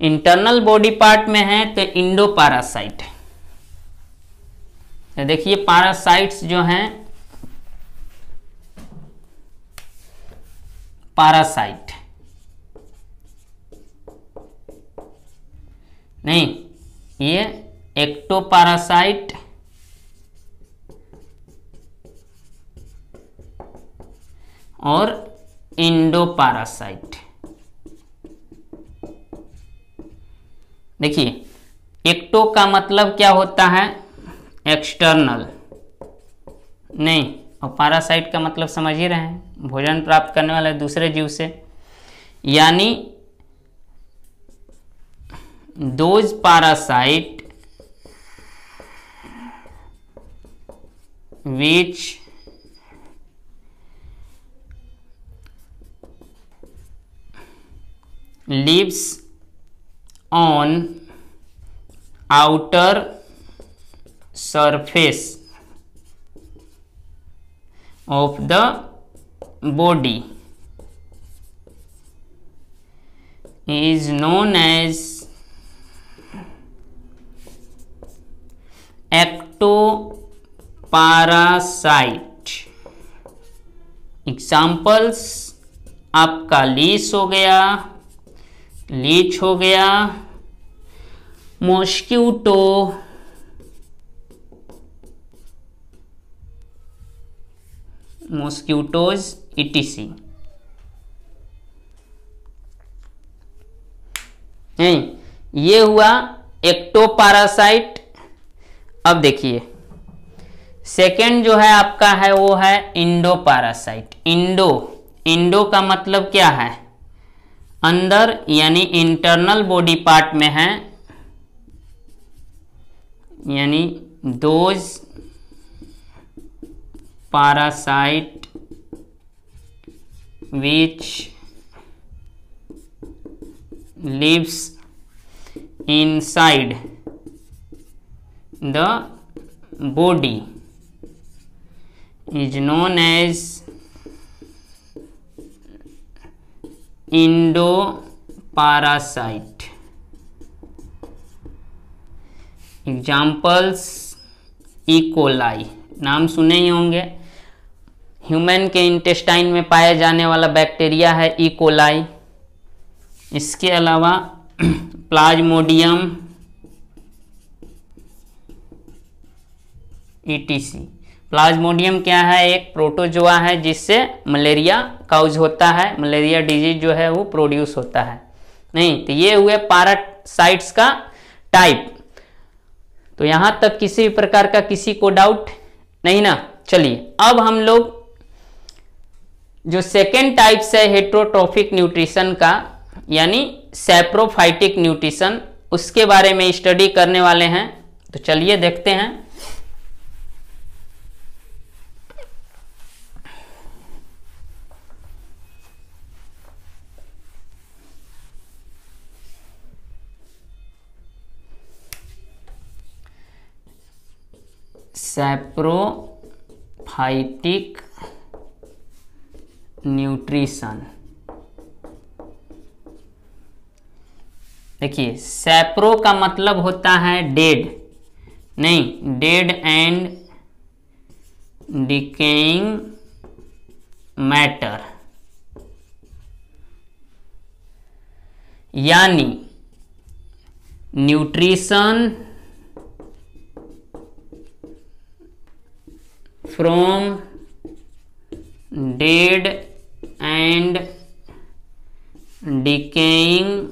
इंटरनल बॉडी पार्ट में है तो इंडोपैरासाइट। तो देखिए पैरासाइट्स जो हैं, पैरासाइट नहीं, ये एक्टोपैरासाइट और इंडोपैरासाइट। देखिए, एक्टो का मतलब क्या होता है? एक्सटर्नल, नहीं, और पैरासाइट का मतलब समझ ही रहे हैं, भोजन प्राप्त करने वाले दूसरे जीव से। यानी those parasite which lives on outer surface of the body is known as ectoparasaite। Examples आपका लीच हो गया, मॉस्क्यूटो, मॉस्क्यूटोज etc। ये हुआ एक्टोपैरासाइट। अब देखिए, सेकेंड जो है आपका है वो है इंडोपैरासाइट। इंडो का मतलब क्या है? अंदर, यानी इंटरनल बॉडी पार्ट में है, यानी those parasite which lives inside the body is known as endoparasite. Examples E coli, नाम सुने ही होंगे, ह्यूमन के इंटेस्टाइन में पाया जाने वाला बैक्टीरिया है इकोलाई। इसके अलावा प्लाज्मोडियम etc। प्लाज्मोडियम क्या है? एक प्रोटोजोआ है जिससे मलेरिया काउज होता है, मलेरिया डिजीज जो है वो प्रोड्यूस होता है। नहीं, तो ये हुए पैरासाइट्स का टाइप। तो यहां तक किसी भी प्रकार का किसी को डाउट नहीं ना? चलिए, अब हम लोग जो सेकेंड टाइप्स है हेटेरोट्रॉफिक न्यूट्रिशन का, यानी सैप्रोफाइटिक न्यूट्रिशन, उसके बारे में स्टडी करने वाले हैं। तो चलिए देखते हैं। Saprophytic nutrition. देखिए, सैप्रो का मतलब होता है डेड, नहीं, डेड एंड डिकेइंग मैटर, यानी nutrition from dead and decaying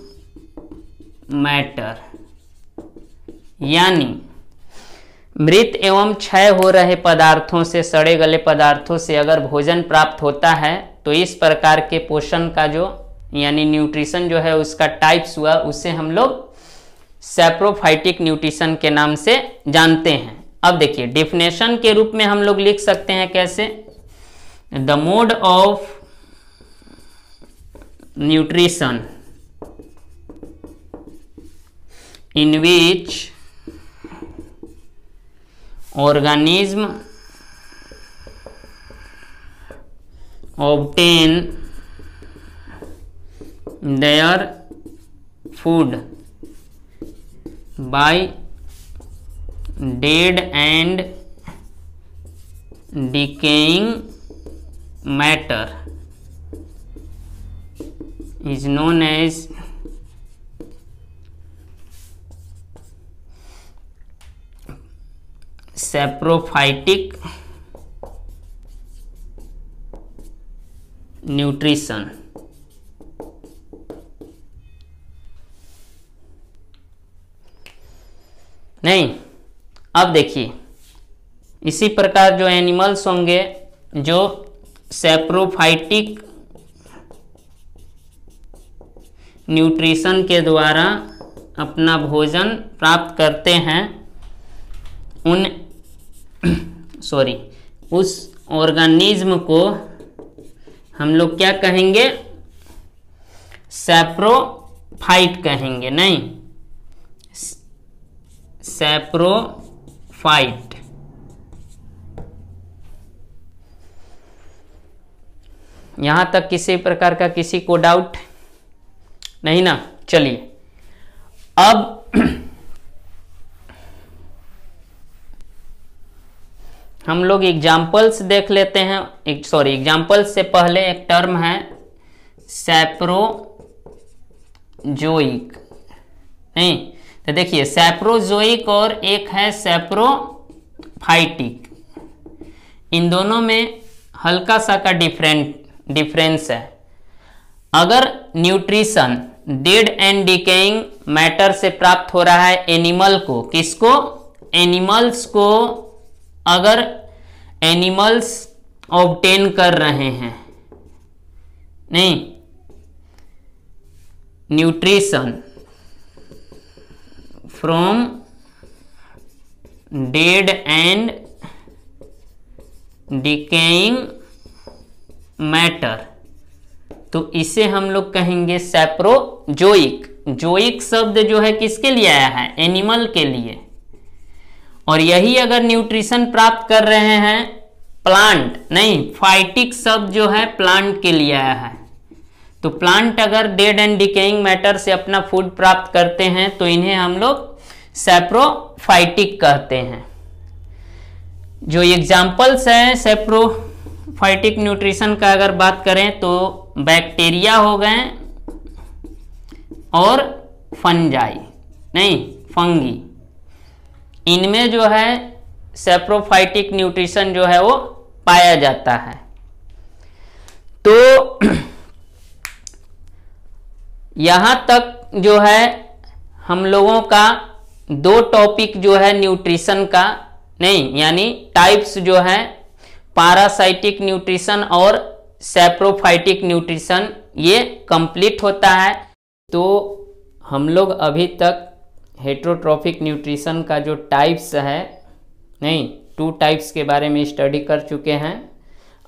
matter, यानी मृत एवं क्षय हो रहे पदार्थों से, सड़े गले पदार्थों से अगर भोजन प्राप्त होता है तो इस प्रकार के पोषण का जो, यानी न्यूट्रिशन जो है उसका टाइप्स हुआ, उसे हम लोग सैप्रोफाइटिक न्यूट्रिशन के नाम से जानते हैं। अब देखिए, डेफिनेशन के रूप में हम लोग लिख सकते हैं कैसे? The mode of nutrition in which organism obtain their food by dead and decaying matter is known as saprophytic nutrition. नहीं, अब देखिए इसी प्रकार जो एनिमल्स होंगे जो सैप्रोफाइटिक न्यूट्रिशन के द्वारा अपना भोजन प्राप्त करते हैं, उन उस ऑर्गेनिज्म को हम लोग क्या कहेंगे? सैप्रोफाइट कहेंगे। नहीं, सैप्रोफाइट। यहां तक किसी प्रकार का किसी को डाउट नहीं ना? चलिए अब हम लोग एग्जाम्पल्स देख लेते हैं। एग्जाम्पल्स से पहले एक टर्म है सैप्रोजोइक। नहीं तो देखिए सैप्रोजोइक और एक है सैप्रोफाइटिक, इन दोनों में हल्का सा का डिफरेंस है। अगर nutrition dead and decaying matter से प्राप्त हो रहा है एनिमल को, किसको? एनिमल्स को। अगर एनिमल्स ऑब्टेन कर रहे हैं, नहीं, nutrition from dead and decaying matter, तो इसे हम लोग कहेंगे सैप्रोजोइक। जोइक शब्द जो है किसके लिए आया है? एनिमल के लिए। और यही अगर न्यूट्रिशन प्राप्त कर रहे हैं प्लांट, नहीं, फाइटिक शब्द जो है प्लांट के लिए आया है। तो प्लांट अगर डेड एंड डिकेइंग मैटर से अपना फूड प्राप्त करते हैं तो इन्हें हम लोग सैप्रोफाइटिक कहते हैं। जो एग्जाम्पल्स हैं सैप्रोफाइटिक न्यूट्रिशन का अगर बात करें तो बैक्टीरिया हो गए और फंजाई, नहीं, फंगी, इनमें जो है सैप्रोफाइटिक न्यूट्रिशन जो है वो पाया जाता है। तो यहां तक जो है हम लोगों का दो टॉपिक जो है न्यूट्रिशन का, नहीं, यानी टाइप्स जो है पैरासाइटिक न्यूट्रिशन और सैप्रोफाइटिक न्यूट्रिशन, ये कंप्लीट होता है। तो हम लोग अभी तक हेट्रोट्रॉफिक न्यूट्रिशन का जो टाइप्स है, नहीं, 2 टाइप्स के बारे में स्टडी कर चुके हैं।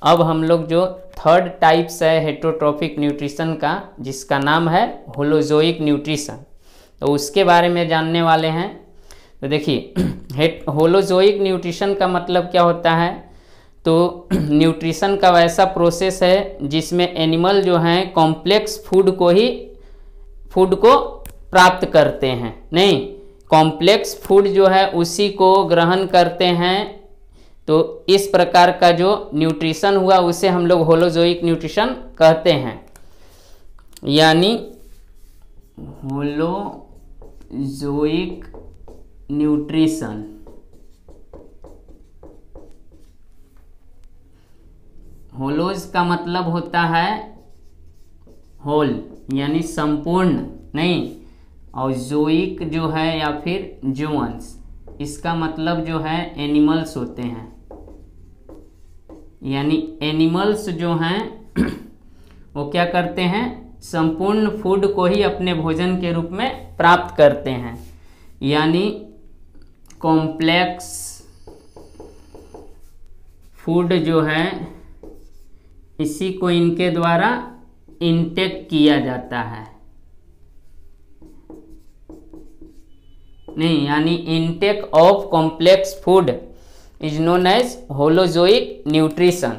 अब हम लोग जो थर्ड टाइप्स है हेट्रोट्रॉफिक न्यूट्रिशन का, जिसका नाम है होलोजोइक न्यूट्रिशन, तो उसके बारे में जानने वाले हैं। तो देखिए होलोजोइक न्यूट्रिशन का मतलब क्या होता है? तो न्यूट्रिशन का वैसा प्रोसेस है जिसमें एनिमल जो हैं कॉम्प्लेक्स फूड को प्राप्त करते हैं, नहीं, कॉम्प्लेक्स फूड जो है उसी को ग्रहण करते हैं। तो इस प्रकार का जो न्यूट्रिशन हुआ उसे हम लोग होलोजोइक न्यूट्रिशन कहते हैं। यानी होलोजोइक न्यूट्रिशन, होलोज का मतलब होता है होल, यानी संपूर्ण, नहीं, और जोइक जो है या फिर जोअन्स, इसका मतलब जो है एनिमल्स होते हैं। यानी एनिमल्स जो हैं वो क्या करते हैं? संपूर्ण फूड को ही अपने भोजन के रूप में प्राप्त करते हैं। यानी कॉम्प्लेक्स फूड जो है इसी को इनके द्वारा इंटेक किया जाता है, नहीं, यानी intake of complex food is known as holozoic nutrition.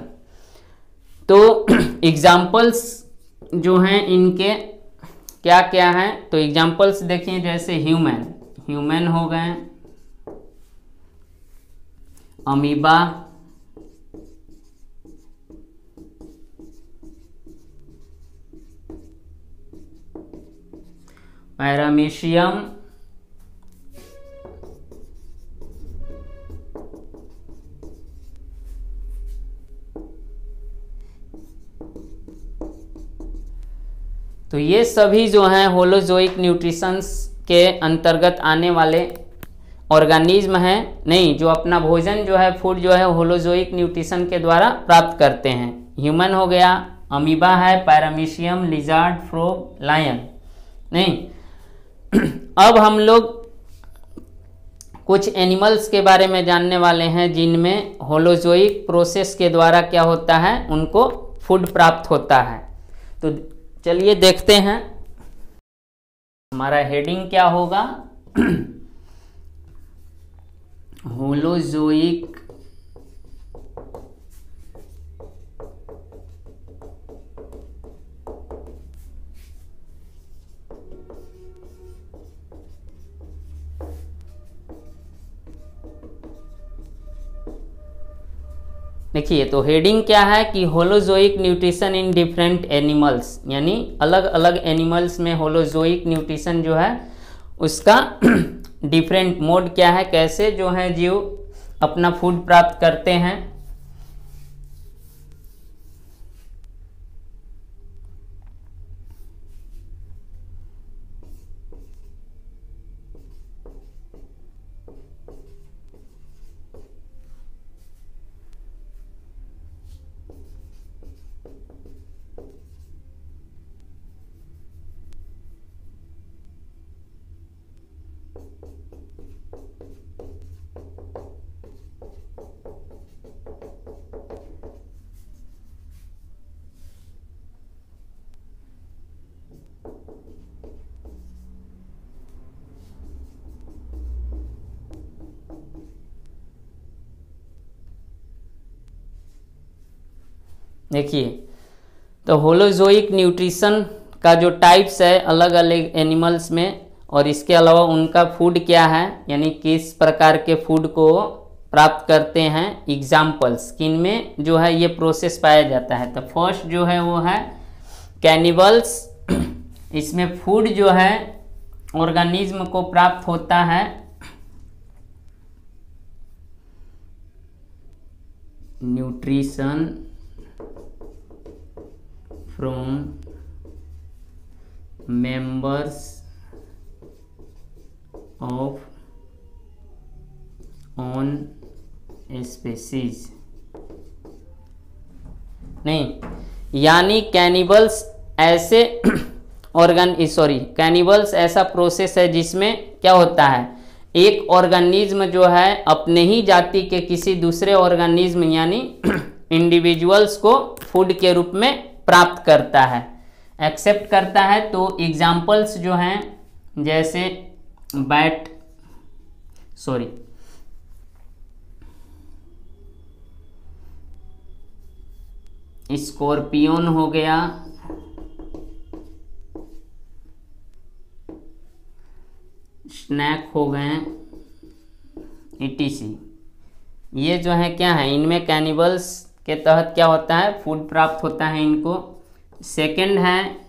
तो एग्जाम्पल्स जो हैं इनके क्या क्या हैं? तो एग्जाम्पल्स देखिए, जैसे ह्यूमन हो गए, अमीबा, पैरामीशियम, तो ये सभी जो हैं होलोजोइक न्यूट्रिशंस के अंतर्गत आने वाले ऑर्गेनिज्म हैं, नहीं, जो अपना भोजन जो है, फूड जो है, होलोजोइक न्यूट्रिशन के द्वारा प्राप्त करते हैं। ह्यूमन हो गया, अमीबा है, पैरामीशियम, लिजार्ड, फ्रॉग, लायन। नहीं अब हम लोग कुछ एनिमल्स के बारे में जानने वाले हैं जिनमें होलोजोइक प्रोसेस के द्वारा क्या होता है, उनको फूड प्राप्त होता है। तो चलिए देखते हैं हमारा हेडिंग क्या होगा। होलोजोइक देखिए, तो हेडिंग क्या है कि holozoic nutrition in different animals, यानी अलग अलग एनिमल्स में होलोजोइक न्यूट्रिशन जो है उसका डिफरेंट मोड क्या है, कैसे जो है जीव अपना फूड प्राप्त करते हैं। देखिए, तो होलोजोइक न्यूट्रिशन का जो टाइप्स है अलग अलग एनिमल्स में, और इसके अलावा उनका फूड क्या है, यानी किस प्रकार के फूड को प्राप्त करते हैं, एग्जाम्पल्स किन में जो है ये प्रोसेस पाया जाता है। तो फर्स्ट जो है वो है कैनिबल्स। इसमें फूड जो है ऑर्गेनिज्म को प्राप्त होता है nutrition from members of on species. नहीं, यानी कैनिबल्स ऐसे कैनिबल्स ऐसा प्रोसेस है जिसमें क्या होता है, एक ऑर्गेनिज्म जो है अपने ही जाति के किसी दूसरे ऑर्गेनिज्म यानी इंडिविजुअल्स को फूड के रूप में प्राप्त करता है, एक्सेप्ट करता है। तो एग्जाम्पल्स जो हैं जैसे स्कॉर्पियन हो गया, स्नैक हो गए, etc। ये जो है क्या है, इनमें कैनिबल्स के तहत क्या होता है, फूड प्राप्त होता है इनको। सेकंड है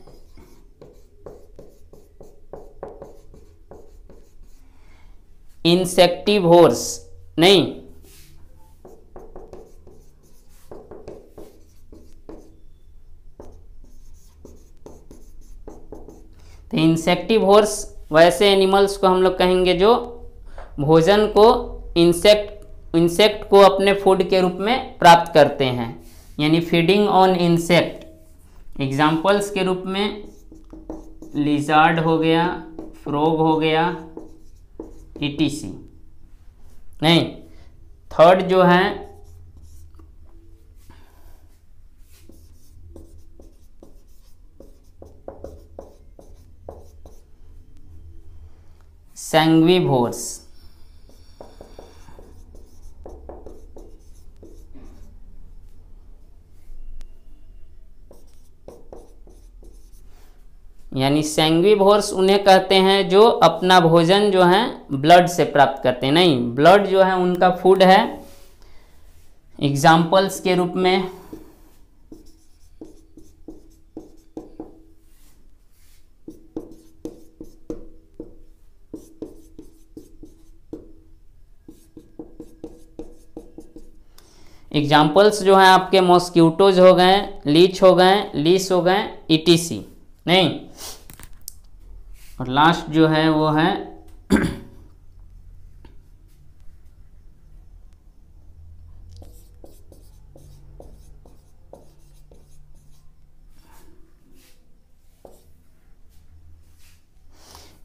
इंसेक्टिवोर्स। नहीं, तो इंसेक्टिवोर्स वैसे एनिमल्स को हम लोग कहेंगे जो भोजन को इंसेक्ट को अपने फूड के रूप में प्राप्त करते हैं, यानी फीडिंग ऑन इंसेक्ट। एग्जाम्पल्स के रूप में लिजार्ड हो गया, फ्रॉग हो गया, etc। नहीं, थर्ड जो है सैंग्विवोर्स। यानी सैंग्विवोर्स उन्हें कहते हैं जो अपना भोजन जो है ब्लड से प्राप्त करते हैं। नहीं, ब्लड जो है उनका फूड है। एग्जाम्पल्स के रूप में जो हैं आपके मॉस्क्यूटोज हो गए, लीच हो गए, etc। नहीं, और लास्ट जो है वो है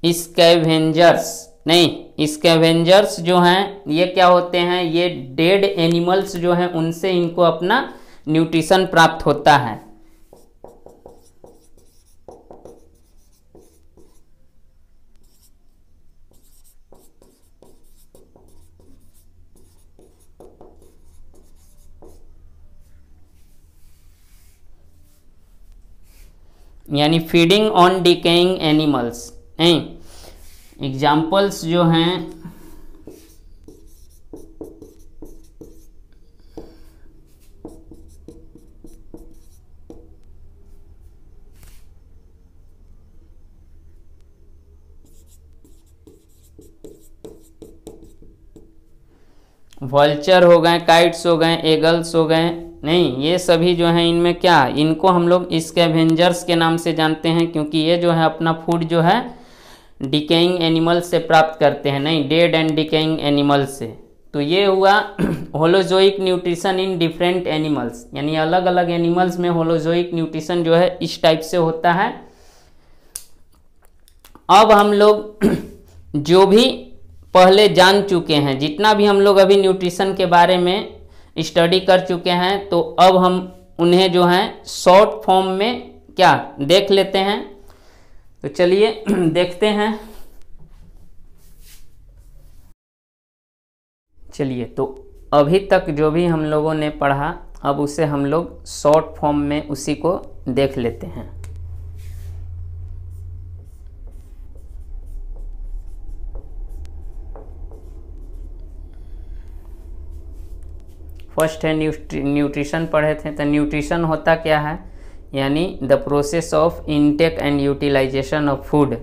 स्कैवेंजर्स। नहीं, स्कैवेंजर्स जो हैं ये क्या होते हैं, ये डेड एनिमल्स जो हैं उनसे इनको अपना न्यूट्रिशन प्राप्त होता है। यानी feeding on decaying animals. Examples जो हैं वल्चर हो गए, काइट्स हो गए, एगल्स हो गए। नहीं, ये सभी जो हैं इनमें क्या, इनको हम लोग स्कैवेंजर्स के नाम से जानते हैं, क्योंकि ये जो है अपना फूड जो है डिकेइंग एनिमल से प्राप्त करते हैं। नहीं, डेड एंड डिकेइंग एनिमल से। तो ये हुआ holozoic nutrition in different animals, यानी अलग अलग एनिमल्स में होलोजोइक न्यूट्रिशन जो है इस टाइप से होता है। अब हम लोग जो भी पहले जान चुके हैं, जितना भी हम लोग अभी न्यूट्रिशन के बारे में स्टडी कर चुके हैं, तो अब हम उन्हें जो है शॉर्ट फॉर्म में क्या देख लेते हैं। तो चलिए देखते हैं। चलिए, तो अभी तक जो भी हम लोगों ने पढ़ा, अब उसे हम लोग शॉर्ट फॉर्म में उसी को देख लेते हैं। फर्स्ट है न्यूट्रिशन पढ़े थे। तो न्यूट्रिशन होता क्या है, यानी the process of intake and utilization of food,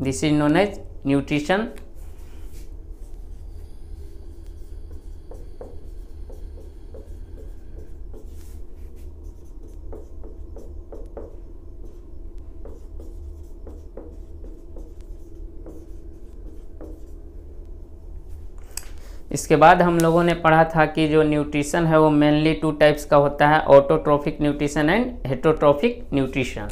this is known as nutrition. इसके बाद हम लोगों ने पढ़ा था कि जो न्यूट्रिशन है वो मेनली 2 टाइप्स का होता है, autotrophic nutrition and heterotrophic nutrition.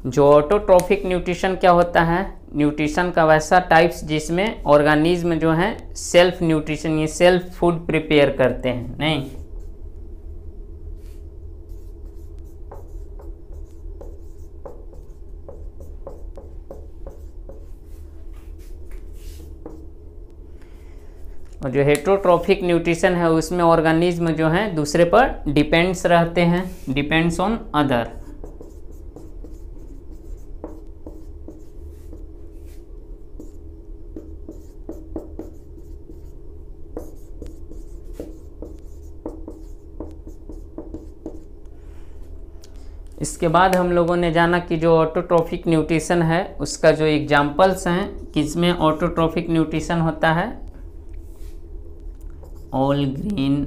जो ऑटोट्रोफिक न्यूट्रिशन क्या होता है, न्यूट्रिशन का वैसा टाइप्स जिसमें ऑर्गेनिज्म जो है सेल्फ न्यूट्रिशन, ये सेल्फ फूड प्रिपेयर करते हैं। नहीं, और जो हेटरोट्रोफिक न्यूट्रिशन है उसमें ऑर्गेनिज्म जो है दूसरे पर डिपेंड्स रहते हैं, डिपेंड्स ऑन अदर। इसके बाद हम लोगों ने जाना कि जो ऑटोट्रोफिक न्यूट्रिशन है उसका जो एग्जाम्पल्स हैं, किसमें ऑटोट्रोफिक न्यूट्रिशन होता है, all green,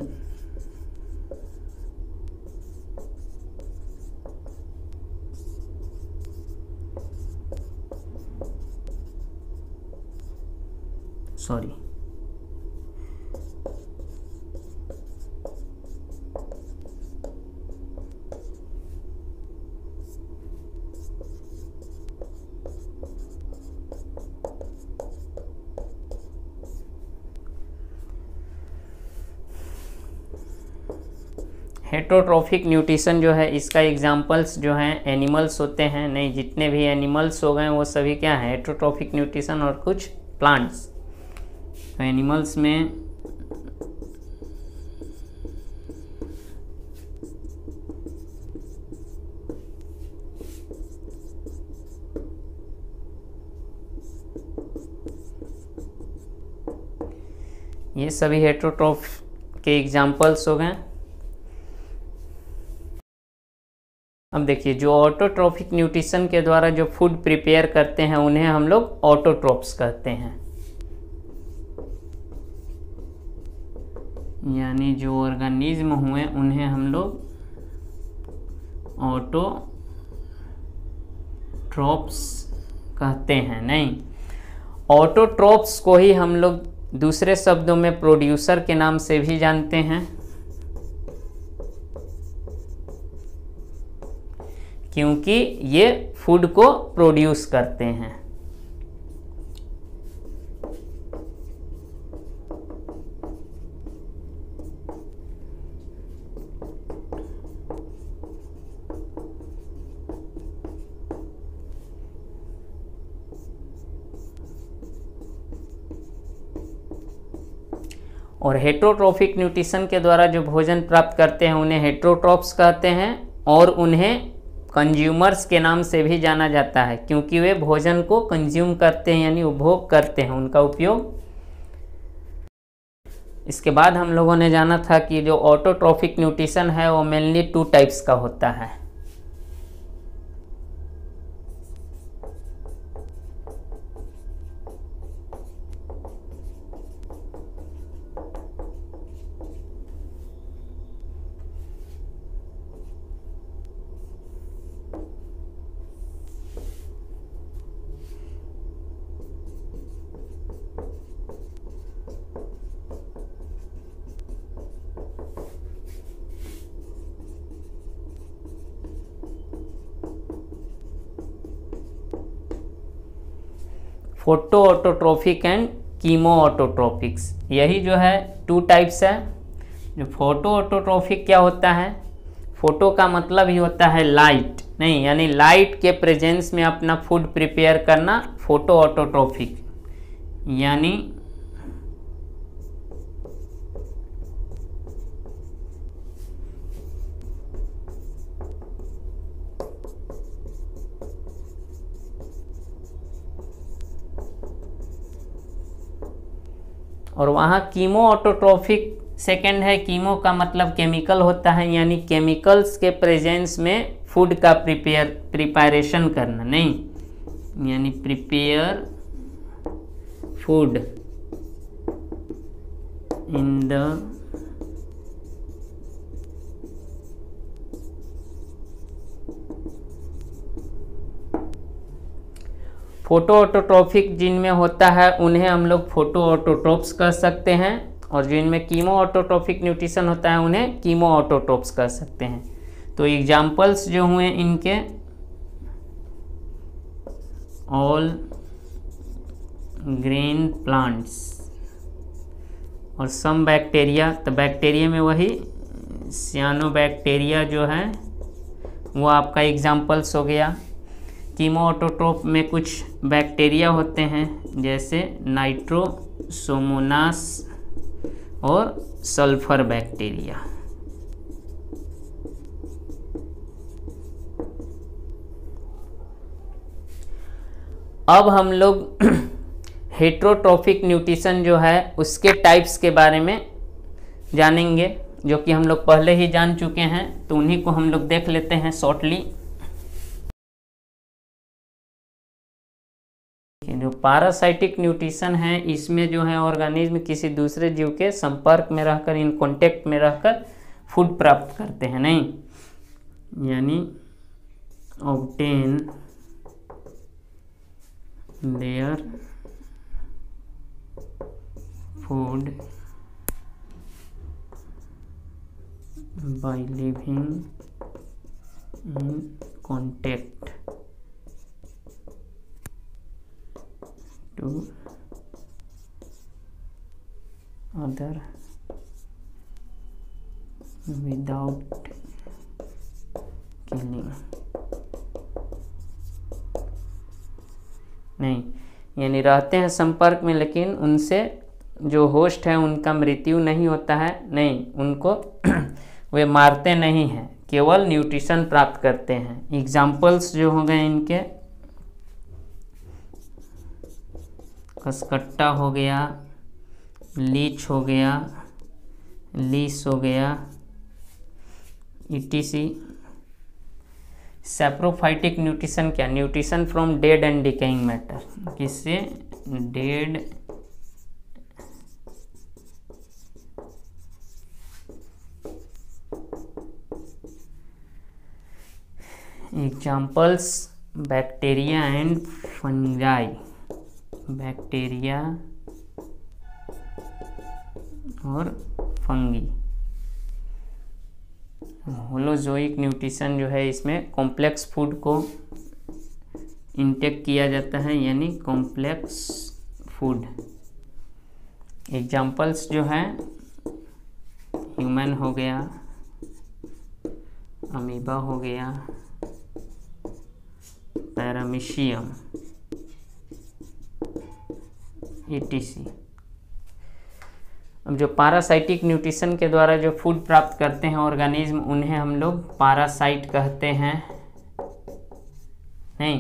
sorry heterotrophic nutrition जो है इसका एग्जांपल्स जो हैं एनिमल्स होते हैं। नहीं, जितने भी एनिमल्स हो गए वो सभी क्या है हेटरोट्रोफिक न्यूट्रिशन, और कुछ प्लांट्स। तो एनिमल्स में ये सभी हेटेरोट्रॉफ के एग्जाम्पल्स हो गए। अब देखिए, जो ऑटोट्रॉफिक न्यूट्रिशन के द्वारा जो फूड प्रिपेयर करते हैं उन्हें हम लोग ऑटोट्रॉफ्स कहते हैं, यानी जो ऑर्गेनिज्म हुए उन्हें हम लोग ऑटोट्रॉफ्स कहते हैं। नहीं, ऑटोट्रॉफ्स को ही हम लोग दूसरे शब्दों में प्रोड्यूसर के नाम से भी जानते हैं, क्योंकि ये फूड को प्रोड्यूस करते हैं। और हेटेरोट्रॉफिक न्यूट्रिशन के द्वारा जो भोजन प्राप्त करते हैं उन्हें हेटेरोट्रॉफ्स कहते हैं, और उन्हें कंज्यूमर्स के नाम से भी जाना जाता है, क्योंकि वे भोजन को कंज्यूम करते हैं यानी उपभोग करते हैं, उनका उपयोग। इसके बाद हम लोगों ने जाना था कि जो ऑटोट्रॉफिक न्यूट्रिशन है वो मेनली 2 टाइप्स का होता है। फोटो ऑटोट्रॉफिक एंड कीमो ऑटोट्रॉफिक्स, यही जो है 2 टाइप्स है। जो फोटो ऑटोट्रॉफिक क्या होता है, फोटो का मतलब ही होता है लाइट, नहीं यानी लाइट के प्रेजेंस में अपना फूड प्रिपेयर करना फोटो ऑटोट्रॉफिक, यानी और वहाँ कीमो ऑटोट्रॉफिक सेकंड है। कीमो का मतलब केमिकल होता है, यानी केमिकल्स के प्रेजेंस में फूड का प्रिपरेशन करना, नहीं यानी prepare food in the photo autotrophic जिनमें होता है उन्हें हम लोग फोटो ऑटोट्रॉफ्स कह सकते हैं, और जिनमें कीमो ऑटोट्रॉफिक न्यूट्रिशन होता है उन्हें कीमो ऑटोट्रॉफ्स कह सकते हैं। तो एग्जाम्पल्स जो हुए इनके, ऑल ग्रीन प्लांट्स और सम बैक्टीरिया। तो बैक्टीरिया में वही सियानोबैक्टीरिया जो है वो आपका एग्जाम्पल्स हो गया। कीमो ऑटोट्रॉफ में कुछ बैक्टीरिया होते हैं जैसे नाइट्रोसोमोनास और सल्फर बैक्टीरिया। अब हम लोग हेटेरोट्रॉफिक न्यूट्रिशन जो है उसके टाइप्स के बारे में जानेंगे, जो कि हम लोग पहले ही जान चुके हैं, तो उन्हीं को हम लोग देख लेते हैं शॉर्टली। जो पैरासाइटिक न्यूट्रिशन है इसमें जो है ऑर्गेनिज्म किसी दूसरे जीव के संपर्क में रहकर, इन कांटेक्ट में रहकर फूड प्राप्त करते हैं, नहीं यानी obtain their food by living in contact to other without killing। नहीं यानी रहते हैं संपर्क में, लेकिन उनसे जो होस्ट है उनका मृत्यु नहीं होता है, नहीं उनको वे मारते नहीं हैं, केवल न्यूट्रिशन प्राप्त करते हैं। एग्जाम्पल्स जो हो गए इनके, खसकट्टा हो गया, लीच हो गया, लीस हो गया, ETC। सैप्रोफाइटिक न्यूट्रिशन क्या? Nutrition from dead and decaying matter. किससे? Dead examples bacteria and fungi. Bacteria और फंगी। होलोजोइक न्यूट्रिशन जो है, इसमें कॉम्प्लेक्स फूड को इंटेक किया जाता है, यानी कॉम्प्लेक्स फूड। एग्जाम्पल्स जो है ह्यूमन हो गया, अमीबा हो गया, पैरामीशियम, ETC। अब जो पैरासाइटिक न्यूट्रिशन के द्वारा जो फूड प्राप्त करते हैं ऑर्गेनिज्म, उन्हें हम लोग पैरासाइट कहते हैं। नहीं,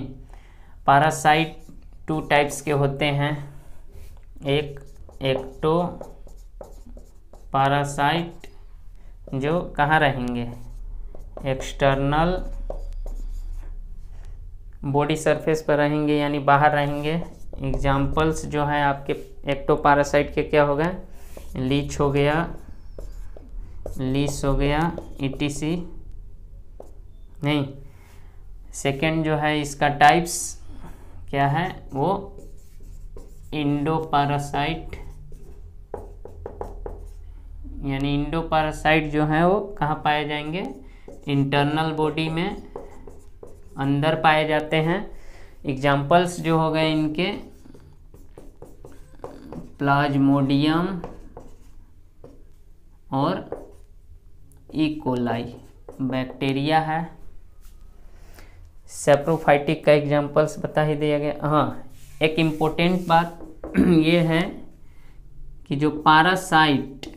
पैरासाइट 2 टाइप्स के होते हैं। एक एक्टो पैरासाइट, जो कहाँ रहेंगे? एक्सटर्नल बॉडी सरफेस पर रहेंगे, यानी बाहर रहेंगे। एग्जाम्पल्स जो हैं आपके एक्टो पैरासाइट के क्या हो गए? लीच हो गया, लीस हो गया, ETC। नहीं, सेकेंड जो है इसका टाइप्स क्या है? वो इंडो पैरासाइट, यानी इंडो पैरासाइट जो है वो कहाँ पाए जाएंगे? इंटरनल बॉडी में, अंदर पाए जाते हैं। एग्जाम्पल्स जो हो गए इनके प्लाज्मोडियम और इकोलाई बैक्टीरिया है। सैप्रोफाइटिक का एग्जाम्पल्स बता ही दिया गया। हाँ, एक इम्पोर्टेंट बात ये है कि जो पैरासाइट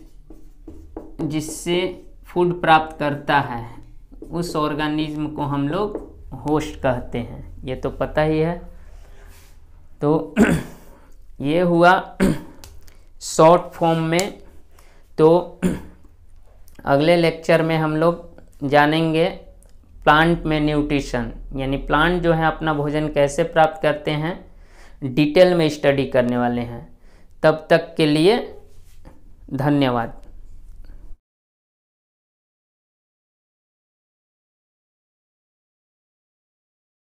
जिससे फूड प्राप्त करता है, उस ऑर्गेनिज्म को हम लोग होस्ट कहते हैं। ये तो पता ही है। तो ये हुआ शॉर्ट फॉर्म में। तो अगले लेक्चर में हम लोग जानेंगे प्लांट में न्यूट्रिशन, यानी प्लांट जो है अपना भोजन कैसे प्राप्त करते हैं, डिटेल में स्टडी करने वाले हैं। तब तक के लिए धन्यवाद।